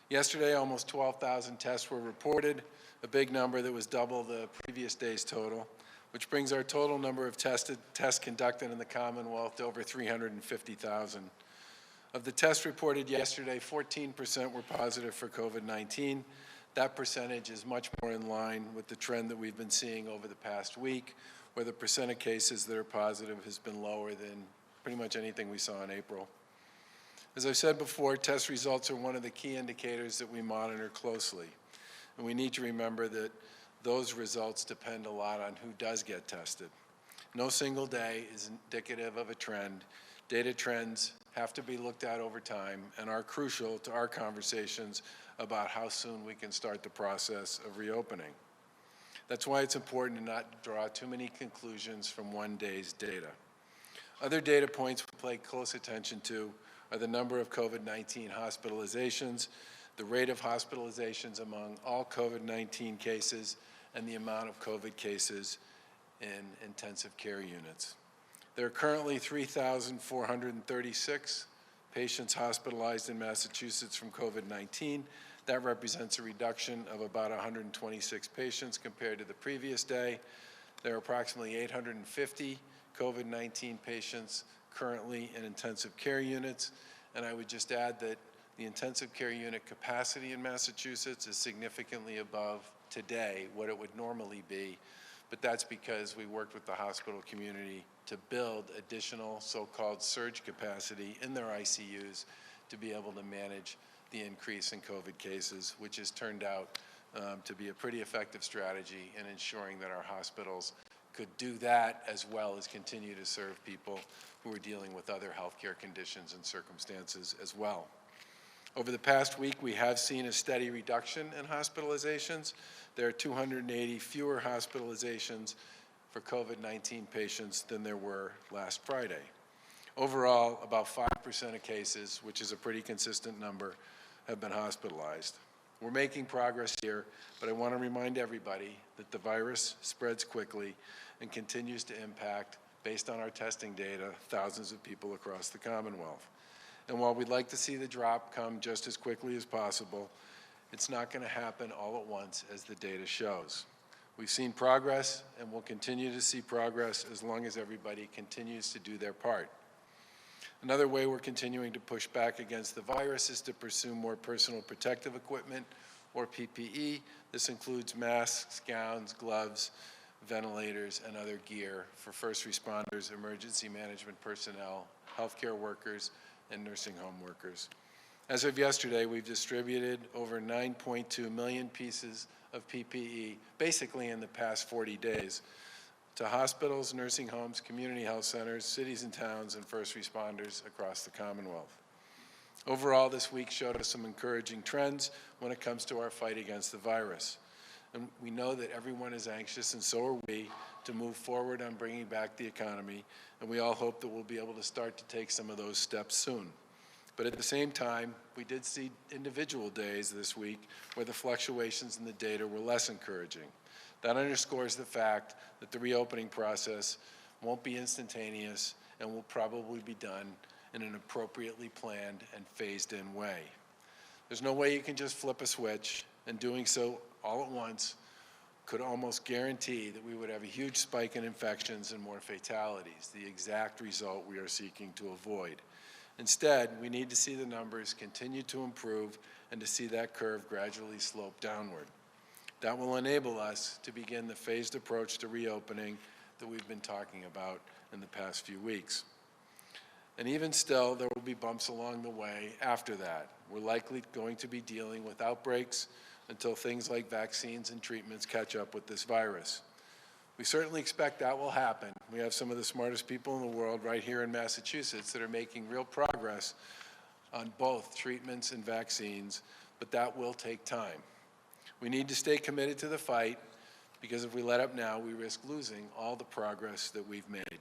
Yesterday, almost 12,000 tests were reported, a big number that was double the previous day's total, which brings our total number of tests conducted in the Commonwealth to over 350,000. Of the tests reported yesterday, 14% were positive for COVID-19. That percentage is much more in line with the trend that we've been seeing over the past week, where the percent of cases that are positive has been lower than pretty much anything we saw in April. As I've said before, test results are one of the key indicators that we monitor closely. And we need to remember that those results depend a lot on who does get tested. No single day is indicative of a trend. Data trends have to be looked at over time and are crucial to our conversations about how soon we can start the process of reopening. That's why it's important to not draw too many conclusions from one day's data. Other data points we pay close attention to are the number of COVID-19 hospitalizations, the rate of hospitalizations among all COVID-19 cases, and the amount of COVID cases in intensive care units. There are currently 3,436 patients hospitalized in Massachusetts from COVID-19. That represents a reduction of about 126 patients compared to the previous day. There are approximately 850 COVID-19 patients currently in intensive care units, and I would just add that the intensive care unit capacity in Massachusetts is significantly above today what it would normally be, but that's because we worked with the hospital community to build additional so-called surge capacity in their ICUs to be able to manage the increase in COVID cases, which has turned out to be a pretty effective strategy in ensuring that our hospitals could do that as well as continue to serve people who are dealing with other healthcare conditions and circumstances as well. Over the past week, we have seen a steady reduction in hospitalizations. There are 280 fewer hospitalizations for COVID-19 patients than there were last Friday. Overall, about 5% of cases, which is a pretty consistent number, have been hospitalized. We're making progress here, but I want to remind everybody that the virus spreads quickly and continues to impact, based on our testing data, thousands of people across the Commonwealth. And while we'd like to see the drop come just as quickly as possible, it's not going to happen all at once, as the data shows. We've seen progress, and we'll continue to see progress as long as everybody continues to do their part. Another way we're continuing to push back against the virus is to pursue more personal protective equipment, or PPE. This includes masks, gowns, gloves, ventilators, and other gear for first responders, emergency management personnel, healthcare workers, and nursing home workers. As of yesterday, we've distributed over 9.2 million pieces of PPE, basically in the past 40 days, to hospitals, nursing homes, community health centers, cities and towns, and first responders across the Commonwealth. Overall, this week showed us some encouraging trends when it comes to our fight against the virus. And we know that everyone is anxious, and so are we, to move forward on bringing back the economy, and we all hope that we'll be able to start to take some of those steps soon. But at the same time, we did see individual days this week where the fluctuations in the data were less encouraging. That underscores the fact that the reopening process won't be instantaneous and will probably be done in an appropriately planned and phased-in way. There's no way you can just flip a switch, and doing so all at once could almost guarantee that we would have a huge spike in infections and more fatalities, the exact result we are seeking to avoid. Instead, we need to see the numbers continue to improve and to see that curve gradually slope downward. That will enable us to begin the phased approach to reopening that we've been talking about in the past few weeks. And even still, there will be bumps along the way after that. We're likely going to be dealing with outbreaks until things like vaccines and treatments catch up with this virus. We certainly expect that will happen. We have some of the smartest people in the world right here in Massachusetts that are making real progress on both treatments and vaccines, but that will take time. We need to stay committed to the fight, because if we let up now, we risk losing all the progress that we've made.